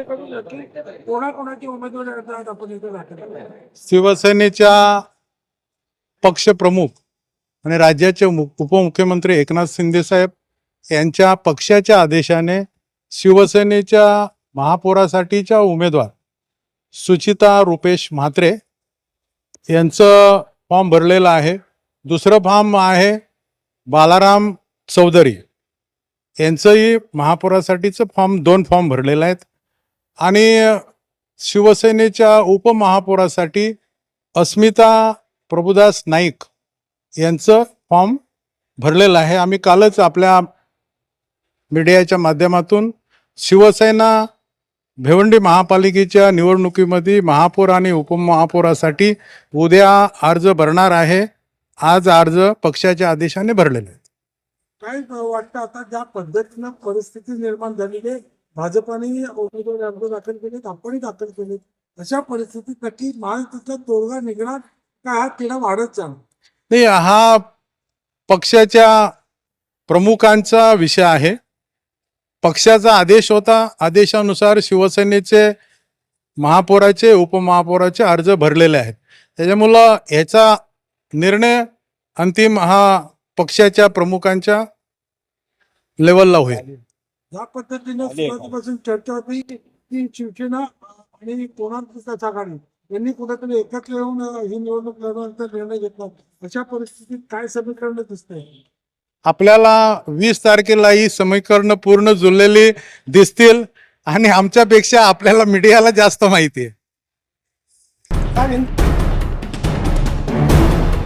शिवसेनेकडून नक्की कोणाकोणाची उमेदवारी अर्ज आज आपण इथे दाखल केला? शिवसेनेच्या पक्षप्रमुख आणि राज्याचे उपमुख्यमंत्री एकनाथ शिंदे साहेब यांच्या पक्षाच्या आदेशाने शिवसेनेच्या महापौरासाठीच्या उमेदवार सुचिता रुपेश म्हात्रे यांचं फॉर्म भरलेलं आहे. दुसरं फॉर्म आहे बालाराम चौधरी यांचंही महापौरासाठीचं दोन फॉर्म भरलेले आहेत. आणि शिवसेनेच्या उपमहापौरासाठी अस्मिता प्रभुदास नाईक यांचं फॉर्म भरलेलं आहे. आम्ही कालच आपल्या मीडियाच्या माध्यमातून शिवसेना भिवंडी महापालिकेच्या निवडणुकीमध्ये महापौर आणि उपमहापौरासाठी उद्या अर्ज भरणार आहे. आज अर्ज पक्षाच्या आदेशाने भरलेले आहेत. काय वाटतं आता ज्या पद्धतीनं परिस्थिती निर्माण झालेली आहे, भाजपाने उमेदवारी अर्ज दाखल केलेत, आपणही दाखल केलेत, अशा परिस्थितीत नक्की महायुतीतला तोडगा निघणार का हा तिढा वाढत जाणार? नाही, हा पक्षाच्या प्रमुखांचा विषय आहे. पक्षाचा आदेश होता, आदेशानुसार शिवसेनेचे महापौराचे उपमहापौराचे अर्ज भरलेले आहेत. त्याच्यामुळं याचा निर्णय अंतिम हा पक्षाच्या प्रमुखांच्या लेवलला होईल. या पद्धतीनं सुरुवातीपासून चर्चा होती की शिवसेना आणि कोणाच आघाडी यांनी कुठेतरी एकत्र येऊन ही निवडणूक लढवण्याचा निर्णय घेतला. अशा परिस्थितीत काय समीकरण दिसतंय? आपल्याला 20 तारखेला ही समीकरण पूर्ण जुळलेली दिसतील आणि आमच्यापेक्षा आपल्याला मीडियाला जास्त माहिती आहे.